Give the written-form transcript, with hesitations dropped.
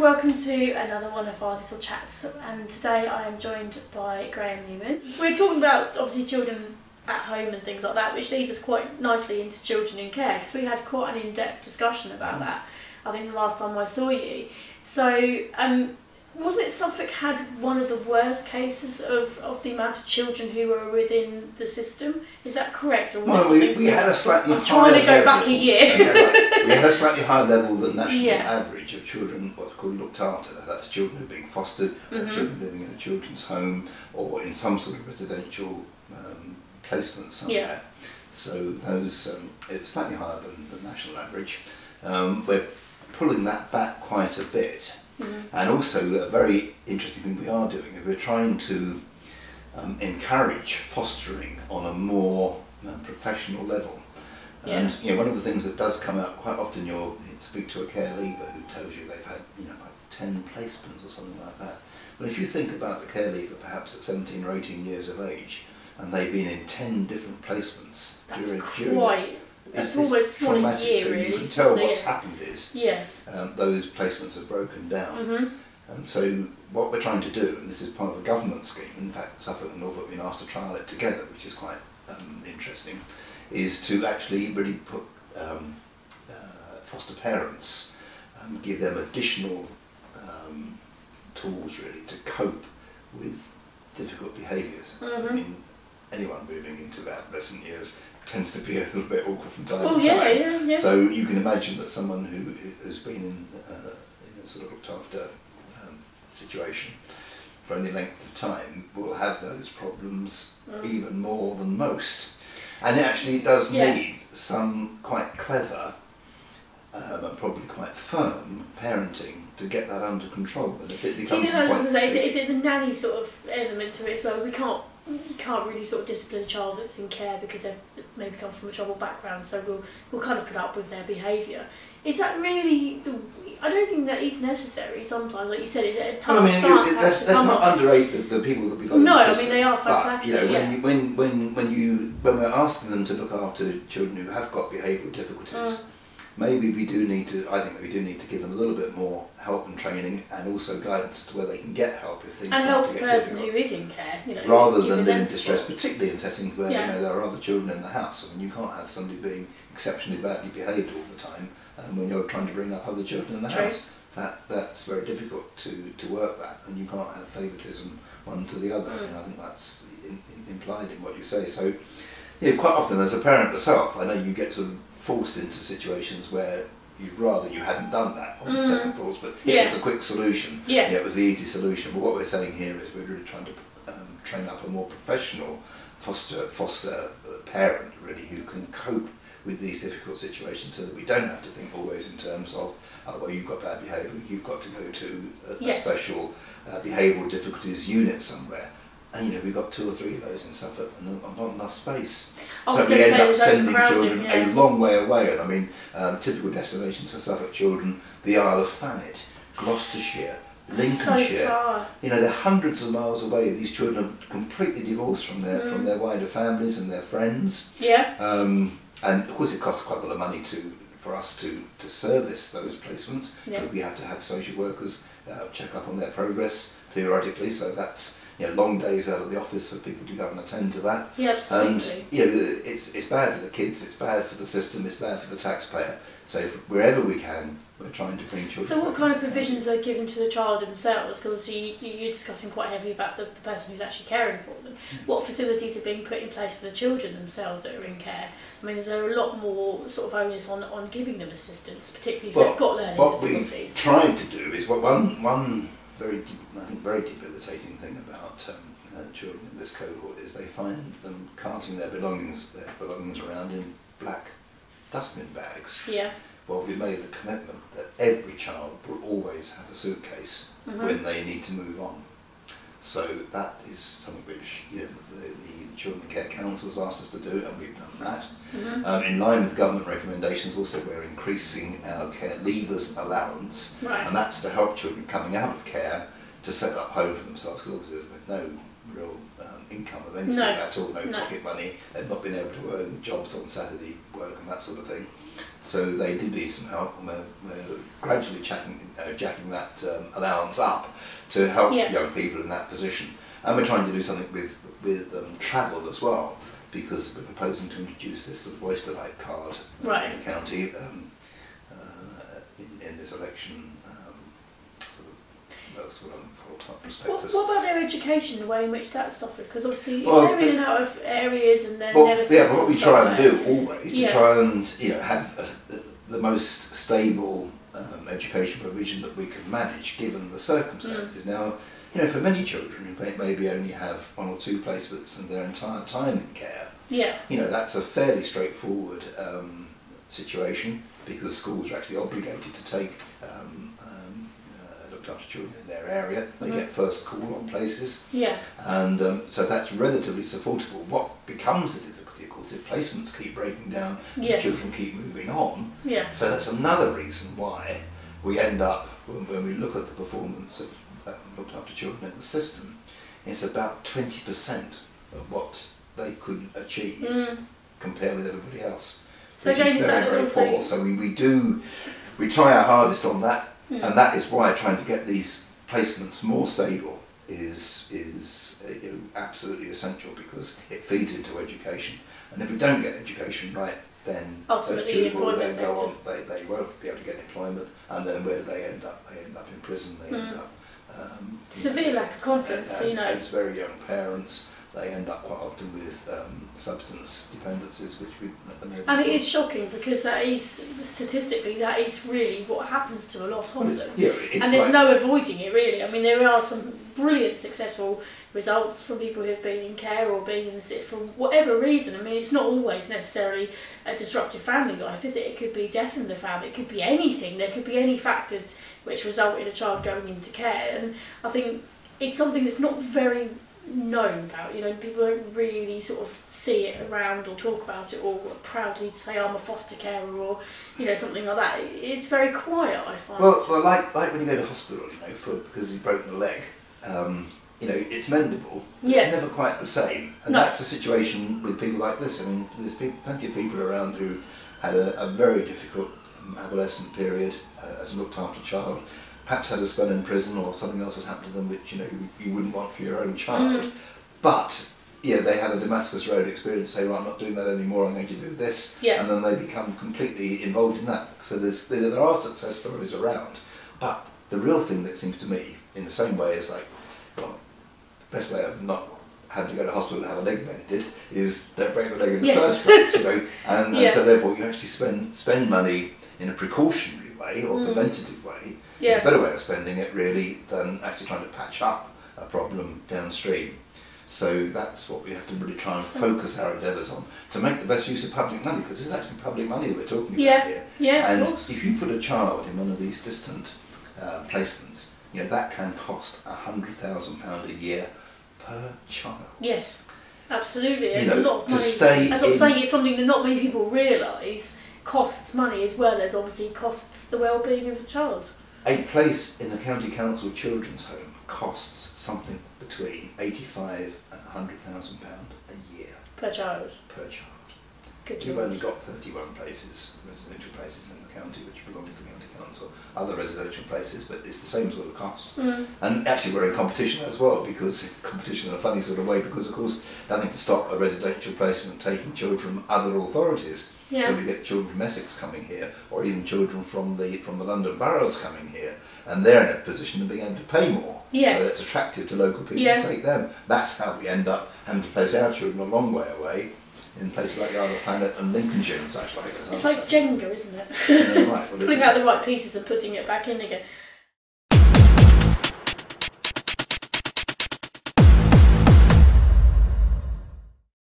welcome to another one of our little chats, and today I am joined by Newman. We're talking about obviously children at home and things like that, which leads us quite nicely into children in care, because we had quite an in-depth discussion about that, I think, the last time I saw you. So wasn't it Suffolk had one of the worst cases of the amount of children who were within the system? Is that correct? Or was we had a slightly I'm trying to go back a year. We had a slightly higher level than national average of children what's called looked after. That's children who are being fostered, or children living in a children's home, or in some sort of residential placement somewhere. So those it's slightly higher than the national average. We're pulling that back quite a bit. And also a very interesting thing we are doing is we're trying to encourage fostering on a more professional level. And one of the things that does come out quite often, you'll speak to a care leaver who tells you they've had like 10 placements or something like that. Well, if you think about the care leaver perhaps at 17 or 18 years of age, and they've been in 10 different placements during That's almost one a year, really. You can tell what's happened is those placements have broken down. And so what we're trying to do, and this is part of a government scheme, in fact Suffolk and Norfolk have been asked to trial it together, which is quite interesting, is to actually really put foster parents, give them additional tools really to cope with difficult behaviours. I mean, anyone moving into adolescent years tends to be a little bit awkward from time to time. So you can imagine that someone who has been in a sort of looked after situation for any length of time will have those problems even more than most. And it actually does need some quite clever and probably quite firm parenting to get that under control. And if it becomes is it the nanny sort of element to it as well? You can't really sort of discipline a child that's in care because they've maybe come from a troubled background, so we'll kind of put up with their behaviour. Is that really I don't think that is necessary sometimes, like you said, a tough stance has to come let's not underrate the people that we've got in the system. I mean they are fantastic. But, when we're asking them to look after children who have got behavioural difficulties, maybe we do need to, I think that we do need to give them a little bit more help and training, and also guidance to where they can get help if things start to get difficult. And help the person who is in care, rather than in distress, particularly in settings where there are other children in the house. I mean, you can't have somebody being exceptionally badly behaved all the time when you're trying to bring up other children in the house. That's very difficult to work that, and you can't have favouritism one to the other. I think that's implied in what you say. So, quite often as a parent myself, I know you get sort of forced into situations where you'd rather you hadn't done that on second thoughts, but it was the quick solution. It was the easy solution. But what we're saying here is we're really trying to train up a more professional foster parent, really, who can cope with these difficult situations, so that we don't have to think always in terms of, well, you've got bad behaviour, you've got to go to a special behavioural difficulties unit somewhere. And we've got 2 or 3 of those in Suffolk and not enough space. So we end up sending children a long way away. And I mean, typical destinations for Suffolk children, the Isle of Thanet, Gloucestershire, Lincolnshire. So they're hundreds of miles away. These children are completely divorced from their wider families and their friends. And of course it costs quite a lot of money for us to service those placements, because we have to have social workers check up on their progress periodically, so that's long days out of the office for people to go and attend to that. Absolutely. And it's bad for the kids, it's bad for the system, it's bad for the taxpayer. So wherever we can, we're trying to bring children. So what kind of provisions are given to the child themselves? Because you're discussing quite heavily about the person who's actually caring for them. What facilities are being put in place for the children themselves that are in care? I mean, is there a lot more sort of onus on giving them assistance, particularly if they've got learning difficulties? What we've tried to do is one very debilitating thing about children in this cohort is they find them carting their belongings around in black dustbin bags. Well, we made the commitment that every child will always have a suitcase when they need to move on. So that is something which the Children Care Council has asked us to do, and we've done that. In line with government recommendations, also we're increasing our care leavers allowance, and that's to help children coming out of care to set up home for themselves, because obviously with no real income of any sort at all, no pocket money. They've not been able to earn jobs on Saturday work and that sort of thing. So they did need some help, and we're gradually jacking that allowance up to help young people in that position. And we're trying to do something with travel as well, because we're proposing to introduce this sort of Oyster-like card in the county in this election prospectus. What about their education, the way in which that's offered? Because obviously they're in and out of areas and they're never settled. Yeah, what we try and do always to try and have the most stable education provision that we can manage given the circumstances. Now, for many children who maybe only have 1 or 2 placements in their entire time in care, that's a fairly straightforward situation, because schools are actually obligated to take looked after children in their area. They get first call on places, and so that's relatively supportable. What becomes a difficulty, of course, if placements keep breaking down, and children keep moving on. So that's another reason why we end up, when we look at the performance of looked after children in the system, it's about 20% of what they could achieve compared with everybody else. So which is very, very poor. So we try our hardest on that, and that is why trying to get these placements more stable is absolutely essential, because it feeds into education. And if we don't get education right, then ultimately those children will then go on. They won't be able to get employment, and then where do they end up? They end up in prison. They end up severe lack of confidence. As very young parents, they end up quite often with substance dependencies, which we. And it is shocking, because that is statistically really what happens to a lot of them. And there's no avoiding it, really. I mean, there are some brilliant successful results from people who've been in care or been in it for whatever reason. I mean, it's not always necessarily a disruptive family life, is it? It could be death in the family. It could be anything. There could be any factors which result in a child going into care. And I think it's something that's not very known about. People don't really sort of see it around or talk about it or proudly say I'm a foster carer or something like that. It's very quiet, I find. Well, like when you go to hospital, because you've broken a leg, it's mendable. It's never quite the same, and that's the situation with people like this. I mean, there's plenty of people around who've had a very difficult adolescent period as a looked after child. Perhaps had a spell in prison, or something else has happened to them which you wouldn't want for your own child. But they have a Damascus Road experience, say, well, I'm not doing that anymore, I'm going to do this, and then they become completely involved in that. So there are success stories around, but the real thing that seems to me, in the same way as the best way of not having to go to hospital and have a leg mended is don't break the leg in the first place, and so therefore you actually spend money in a precautionary way or preventative way. It's a better way of spending it, really, than actually trying to patch up a problem downstream. So that's what we have to really try and focus our endeavours on, to make the best use of public money, because it's actually public money we're talking about here. And if you put a child in one of these distant placements, that can cost £100,000 a year per child. Yes, absolutely. It's a lot of money. That's what I'm saying. It's something that not many people realise costs money, as well as obviously costs the well-being of a child. A place in a county council children's home costs something between £85,000 and £100,000 a year. Per child? Per child. Good We've Lord. only got 31 places, residential places in the county, which belong to the county council, other residential places, but it's the same sort of cost. And actually we're in competition as well, because competition in a funny sort of way, because of course nothing to stop a residential placement taking children from other authorities. So we get children from Essex coming here, or even children from the London boroughs coming here, and they're in a position of being able to pay more. So that's attractive to local people to take them. That's how we end up having to place our children a long way away, in places like Isle of Thanet and Lincolnshire and such like. It's like Jenga, isn't it? Right, Pulling out the right pieces and putting it back in again.